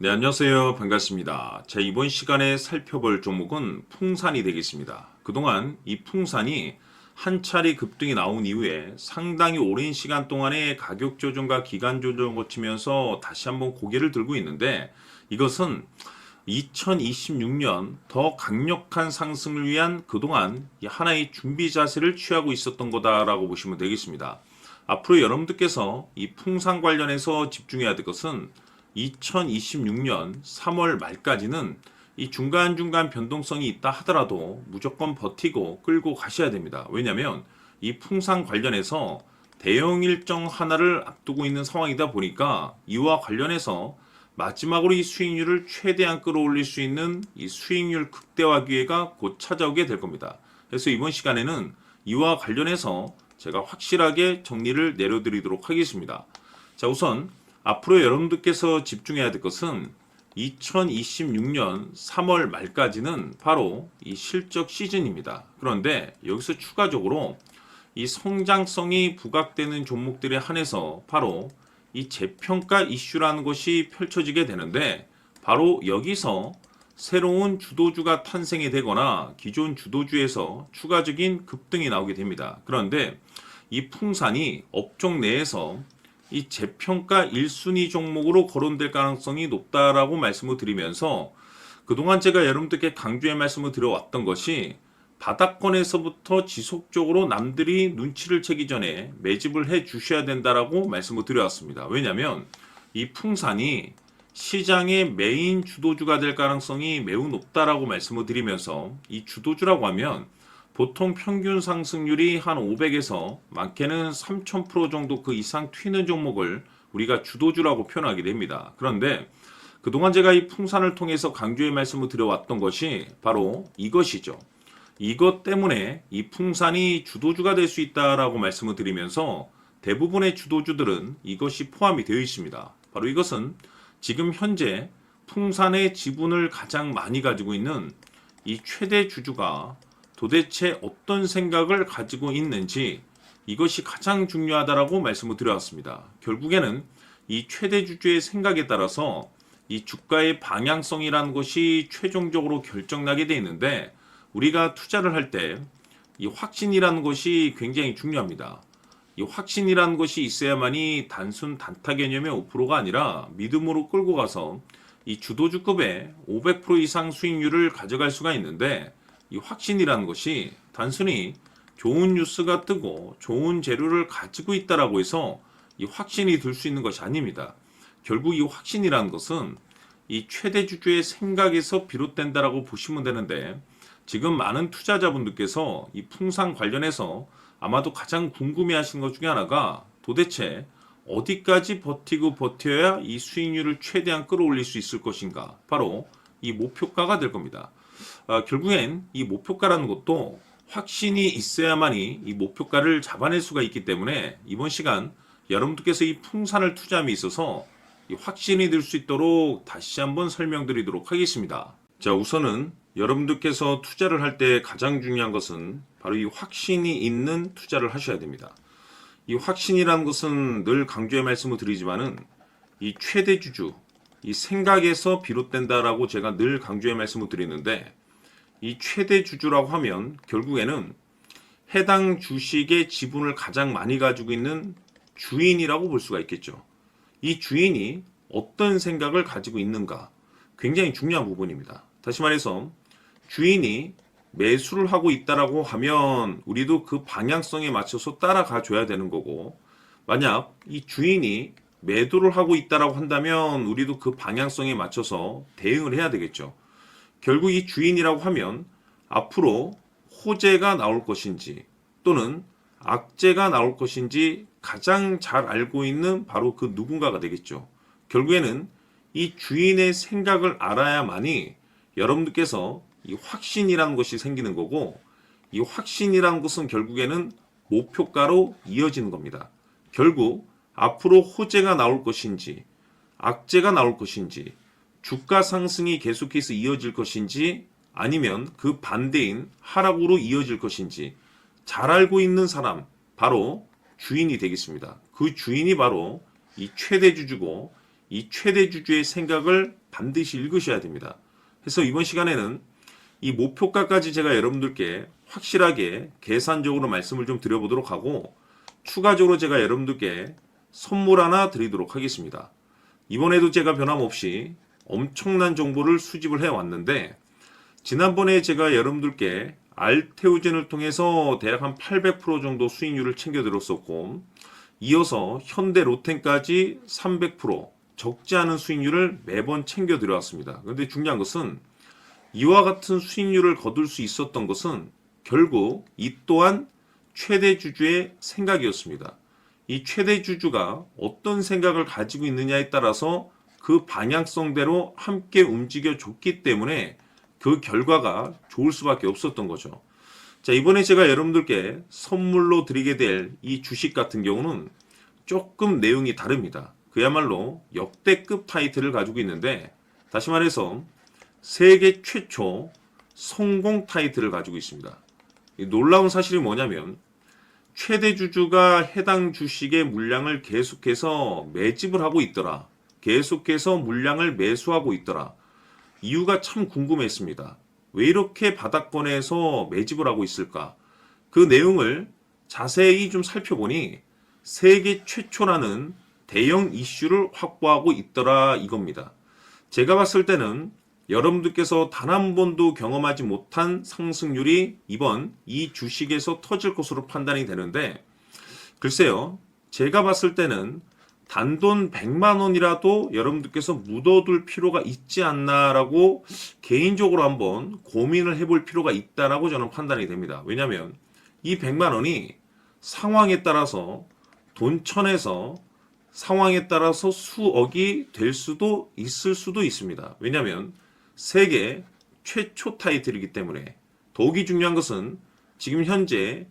네, 안녕하세요. 반갑습니다. 자, 이번 시간에 살펴볼 종목은 풍산이 되겠습니다. 그동안 이 풍산이 한 차례 급등이 나온 이후에 상당히 오랜 시간 동안에 가격 조정과 기간 조정을 거치면서 다시 한번 고개를 들고 있는데 이것은 2026년 더 강력한 상승을 위한 그동안 하나의 준비 자세를 취하고 있었던 거다라고 보시면 되겠습니다. 앞으로 여러분들께서 이 풍산 관련해서 집중해야 될 것은 2026년 3월 말까지는 이 중간중간 변동성이 있다 하더라도 무조건 버티고 끌고 가셔야 됩니다. 왜냐하면 이 풍산 관련해서 대형 일정 하나를 앞두고 있는 상황이다 보니까 이와 관련해서 마지막으로 이 수익률을 최대한 끌어올릴 수 있는 이 수익률 극대화 기회가 곧 찾아오게 될 겁니다. 그래서 이번 시간에는 이와 관련해서 제가 확실하게 정리를 내려드리도록 하겠습니다. 자, 우선 앞으로 여러분들께서 집중해야 될 것은 2026년 3월 말까지는 바로 이 실적 시즌입니다. 그런데 여기서 추가적으로 이 성장성이 부각되는 종목들에 한해서 바로 이 재평가 이슈라는 것이 펼쳐지게 되는데 바로 여기서 새로운 주도주가 탄생이 되거나 기존 주도주에서 추가적인 급등이 나오게 됩니다. 그런데 이 풍산이 업종 내에서 이 재평가 1순위 종목으로 거론될 가능성이 높다라고 말씀을 드리면서 그동안 제가 여러분들께 강조해 말씀을 드려왔던 것이 바닥권에서부터 지속적으로 남들이 눈치를 채기 전에 매집을 해 주셔야 된다라고 말씀을 드려왔습니다. 왜냐하면 이 풍산이 시장의 메인 주도주가 될 가능성이 매우 높다라고 말씀을 드리면서 이 주도주라고 하면 보통 평균 상승률이 한 500에서 많게는 3000% 정도 그 이상 튀는 종목을 우리가 주도주라고 표현하게 됩니다. 그런데 그동안 제가 이 풍산을 통해서 강조의 말씀을 드려왔던 것이 바로 이것이죠. 이것 때문에 이 풍산이 주도주가 될 수 있다라고 말씀을 드리면서 대부분의 주도주들은 이것이 포함이 되어 있습니다. 바로 이것은 지금 현재 풍산의 지분을 가장 많이 가지고 있는 이 최대 주주가 도대체 어떤 생각을 가지고 있는지 이것이 가장 중요하다라고 말씀을 드려왔습니다. 결국에는 이 최대 주주의 생각에 따라서 이 주가의 방향성이라는 것이 최종적으로 결정나게 되어 있는데 우리가 투자를 할 때 이 확신이라는 것이 굉장히 중요합니다. 이 확신이라는 것이 있어야만이 단순 단타 개념의 5%가 아니라 믿음으로 끌고 가서 이 주도주급의 500% 이상 수익률을 가져갈 수가 있는데 이 확신이라는 것이 단순히 좋은 뉴스가 뜨고 좋은 재료를 가지고 있다라고 해서 이 확신이 들 수 있는 것이 아닙니다. 결국 이 확신이라는 것은 이 최대 주주의 생각에서 비롯된다라고 보시면 되는데 지금 많은 투자자분들께서 이 풍산 관련해서 아마도 가장 궁금해하시는 것 중에 하나가 도대체 어디까지 버티고 버텨야 이 수익률을 최대한 끌어올릴 수 있을 것인가? 바로 이 목표가가 될 겁니다. 결국엔 이 목표가라는 것도 확신이 있어야만이 이 목표가를 잡아낼 수가 있기 때문에 이번 시간 여러분들께서 이 풍산을 투자함에 있어서 이 확신이 들 수 있도록 다시 한번 설명드리도록 하겠습니다. 자, 우선은 여러분들께서 투자를 할 때 가장 중요한 것은 바로 이 확신이 있는 투자를 하셔야 됩니다. 이 확신이라는 것은 늘 강조의 말씀을 드리지만은 이 최대 주주, 이 생각에서 비롯된다라고 제가 늘 강조의 말씀을 드리는데 이 최대 주주라고 하면 결국에는 해당 주식의 지분을 가장 많이 가지고 있는 주인이라고 볼 수가 있겠죠. 이 주인이 어떤 생각을 가지고 있는가 굉장히 중요한 부분입니다. 다시 말해서 주인이 매수를 하고 있다라고 하면 우리도 그 방향성에 맞춰서 따라가 줘야 되는 거고 만약 이 주인이 매도를 하고 있다라고 한다면 우리도 그 방향성에 맞춰서 대응을 해야 되겠죠. 결국 이 주인이라고 하면 앞으로 호재가 나올 것인지 또는 악재가 나올 것인지 가장 잘 알고 있는 바로 그 누군가가 되겠죠. 결국에는 이 주인의 생각을 알아야만이 여러분들께서 이 확신이라는 것이 생기는 거고 이 확신이라는 것은 결국에는 목표가로 이어지는 겁니다. 결국 앞으로 호재가 나올 것인지 악재가 나올 것인지 주가 상승이 계속해서 이어질 것인지 아니면 그 반대인 하락으로 이어질 것인지 잘 알고 있는 사람 바로 주인이 되겠습니다. 그 주인이 바로 이 최대 주주고 이 최대 주주의 생각을 반드시 읽으셔야 됩니다. 그래서 이번 시간에는 이 목표가까지 제가 여러분들께 확실하게 계산적으로 말씀을 좀 드려보도록 하고, 추가적으로 제가 여러분들께 선물 하나 드리도록 하겠습니다. 이번에도 제가 변함없이 엄청난 정보를 수집을 해왔는데, 지난번에 제가 여러분들께 알테오젠을 통해서 대략 한 800% 정도 수익률을 챙겨드렸었고, 이어서 현대 로템까지 300% 적지 않은 수익률을 매번 챙겨드려왔습니다. 그런데 중요한 것은 이와 같은 수익률을 거둘 수 있었던 것은 결국 이 또한 최대 주주의 생각이었습니다. 이 최대 주주가 어떤 생각을 가지고 있느냐에 따라서 그 방향성대로 함께 움직여 줬기 때문에 그 결과가 좋을 수밖에 없었던 거죠. 자, 이번에 제가 여러분들께 선물로 드리게 될 이 주식 같은 경우는 조금 내용이 다릅니다. 그야말로 역대급 타이틀을 가지고 있는데, 다시 말해서 세계 최초 성공 타이틀을 가지고 있습니다. 놀라운 사실이 뭐냐면 최대 주주가 해당 주식의 물량을 계속해서 매집을 하고 있더라. 계속해서 물량을 매수하고 있더라. 이유가 참 궁금했습니다. 왜 이렇게 바닥권에서 매집을 하고 있을까? 그 내용을 자세히 좀 살펴보니 세계 최초라는 대형 이슈를 확보하고 있더라 이겁니다. 제가 봤을 때는 여러분들께서 단 한 번도 경험하지 못한 상승률이 이번 이 주식에서 터질 것으로 판단이 되는데, 글쎄요, 제가 봤을 때는 단돈 100만 원이라도 여러분들께서 묻어둘 필요가 있지 않나라고 개인적으로 한번 고민을 해볼 필요가 있다라고 저는 판단이 됩니다. 왜냐하면 이 100만 원이 상황에 따라서 돈천에서 상황에 따라서 수억이 될 수도 있을 수도 있습니다. 왜냐하면 세계 최초 타이틀이기 때문에. 더욱이 중요한 것은 지금 현재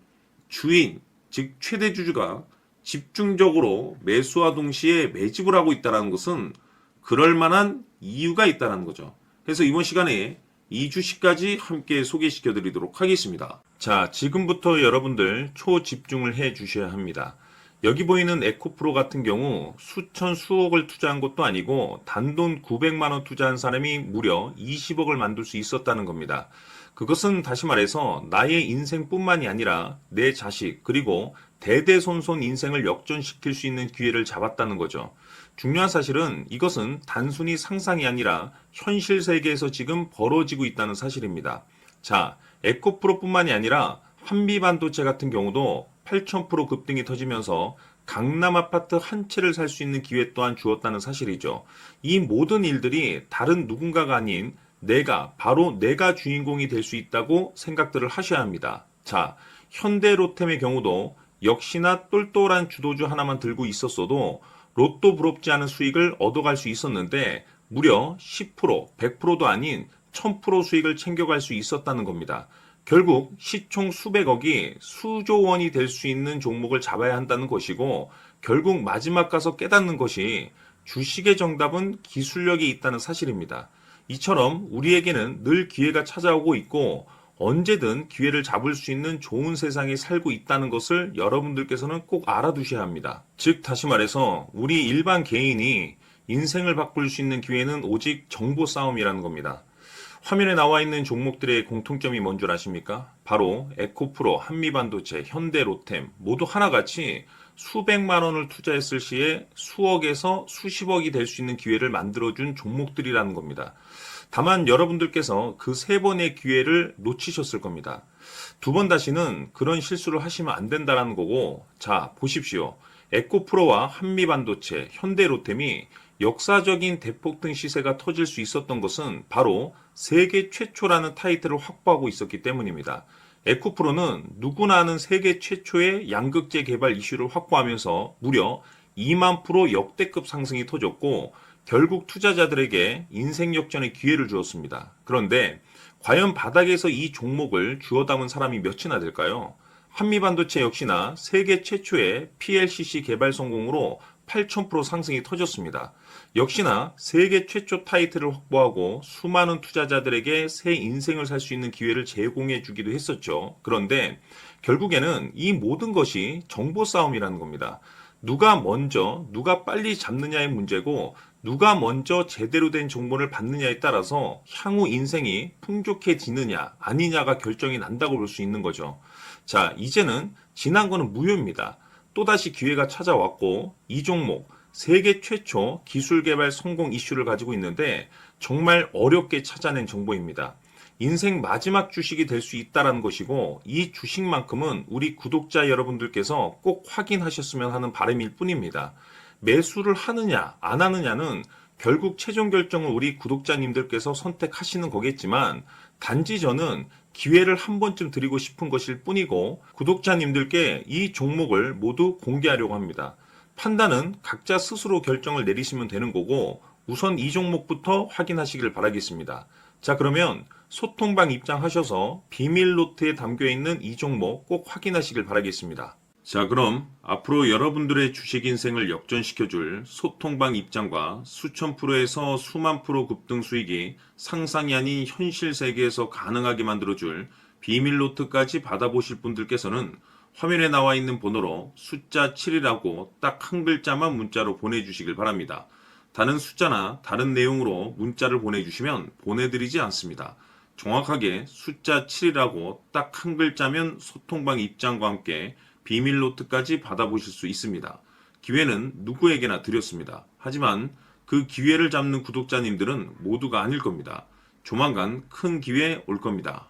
주인, 즉 최대 주주가 집중적으로 매수와 동시에 매집을 하고 있다는 것은 그럴 만한 이유가 있다는 거죠. 그래서 이번 시간에 이 주식까지 함께 소개시켜 드리도록 하겠습니다. 자, 지금부터 여러분들 초집중을 해 주셔야 합니다. 여기 보이는 에코프로 같은 경우 수천 수억을 투자한 것도 아니고 단돈 900만 원 투자한 사람이 무려 20억을 만들 수 있었다는 겁니다. 그것은 다시 말해서 나의 인생뿐만이 아니라 내 자식 그리고 대대손손 인생을 역전시킬 수 있는 기회를 잡았다는 거죠. 중요한 사실은 이것은 단순히 상상이 아니라 현실 세계에서 지금 벌어지고 있다는 사실입니다. 자, 에코프로뿐만이 아니라 한미반도체 같은 경우도 8,000% 급등이 터지면서 강남 아파트 한 채를 살 수 있는 기회 또한 주었다는 사실이죠. 이 모든 일들이 다른 누군가가 아닌 바로 내가 주인공이 될 수 있다고 생각들을 하셔야 합니다. 자, 현대로템의 경우도 역시나 똘똘한 주도주 하나만 들고 있었어도 로또 부럽지 않은 수익을 얻어갈 수 있었는데 무려 10%, 100%도 아닌 1000% 수익을 챙겨갈 수 있었다는 겁니다. 결국 시총 수백억이 수조 원이 될 수 있는 종목을 잡아야 한다는 것이고, 결국 마지막 가서 깨닫는 것이 주식의 정답은 기술력이 있다는 사실입니다. 이처럼 우리에게는 늘 기회가 찾아오고 있고 언제든 기회를 잡을 수 있는 좋은 세상에 살고 있다는 것을 여러분들께서는 꼭 알아두셔야 합니다. 즉 다시 말해서 우리 일반 개인이 인생을 바꿀 수 있는 기회는 오직 정보 싸움이라는 겁니다. 화면에 나와 있는 종목들의 공통점이 뭔 줄 아십니까? 바로 에코프로, 한미반도체, 현대로템 모두 하나같이 수백만 원을 투자했을 시에 수억에서 수십억이 될 수 있는 기회를 만들어준 종목들이라는 겁니다. 다만 여러분들께서 그 세 번의 기회를 놓치셨을 겁니다. 두 번 다시는 그런 실수를 하시면 안 된다는 거고, 자 보십시오. 에코프로와 한미반도체, 현대로템이 역사적인 대폭등 시세가 터질 수 있었던 것은 바로 세계 최초라는 타이틀을 확보하고 있었기 때문입니다. 에코프로는 누구나 아는 세계 최초의 양극재 개발 이슈를 확보하면서 무려 2만 프로 역대급 상승이 터졌고 결국 투자자들에게 인생 역전의 기회를 주었습니다. 그런데 과연 바닥에서 이 종목을 주워 담은 사람이 몇이나 될까요? 한미반도체 역시나 세계 최초의 PLCC 개발 성공으로 8,000% 상승이 터졌습니다. 역시나 세계 최초 타이틀을 확보하고 수많은 투자자들에게 새 인생을 살 수 있는 기회를 제공해 주기도 했었죠. 그런데 결국에는 이 모든 것이 정보 싸움이라는 겁니다. 누가 먼저, 누가 빨리 잡느냐의 문제고 누가 먼저 제대로 된 정보를 받느냐에 따라서 향후 인생이 풍족해지느냐 아니냐가 결정이 난다고 볼 수 있는 거죠. 자, 이제는 지난 거는 무효입니다. 또다시 기회가 찾아왔고 이 종목 세계 최초 기술 개발 성공 이슈를 가지고 있는데 정말 어렵게 찾아낸 정보입니다. 인생 마지막 주식이 될 수 있다는 것이고 이 주식만큼은 우리 구독자 여러분들께서 꼭 확인하셨으면 하는 바람일 뿐입니다. 매수를 하느냐 안 하느냐는 결국 최종 결정을 우리 구독자님들께서 선택하시는 거겠지만 단지 저는 기회를 한 번쯤 드리고 싶은 것일 뿐이고 구독자님들께 이 종목을 모두 공개하려고 합니다. 판단은 각자 스스로 결정을 내리시면 되는 거고 우선 이 종목부터 확인하시길 바라겠습니다. 자, 그러면 소통방 입장하셔서 비밀 노트에 담겨 있는 이 종목 꼭 확인하시길 바라겠습니다. 자, 그럼 앞으로 여러분들의 주식 인생을 역전시켜줄 소통방 입장과 수천 프로에서 수만 프로 급등 수익이 상상이 아닌 현실 세계에서 가능하게 만들어줄 비밀 노트까지 받아보실 분들께서는 화면에 나와 있는 번호로 숫자 7이라고 딱 한 글자만 문자로 보내주시길 바랍니다. 다른 숫자나 다른 내용으로 문자를 보내주시면 보내드리지 않습니다. 정확하게 숫자 7이라고 딱 한 글자면 소통방 입장과 함께 비밀 노트까지 받아보실 수 있습니다. 기회는 누구에게나 드렸습니다. 하지만 그 기회를 잡는 구독자님들은 모두가 아닐 겁니다. 조만간 큰 기회 올 겁니다.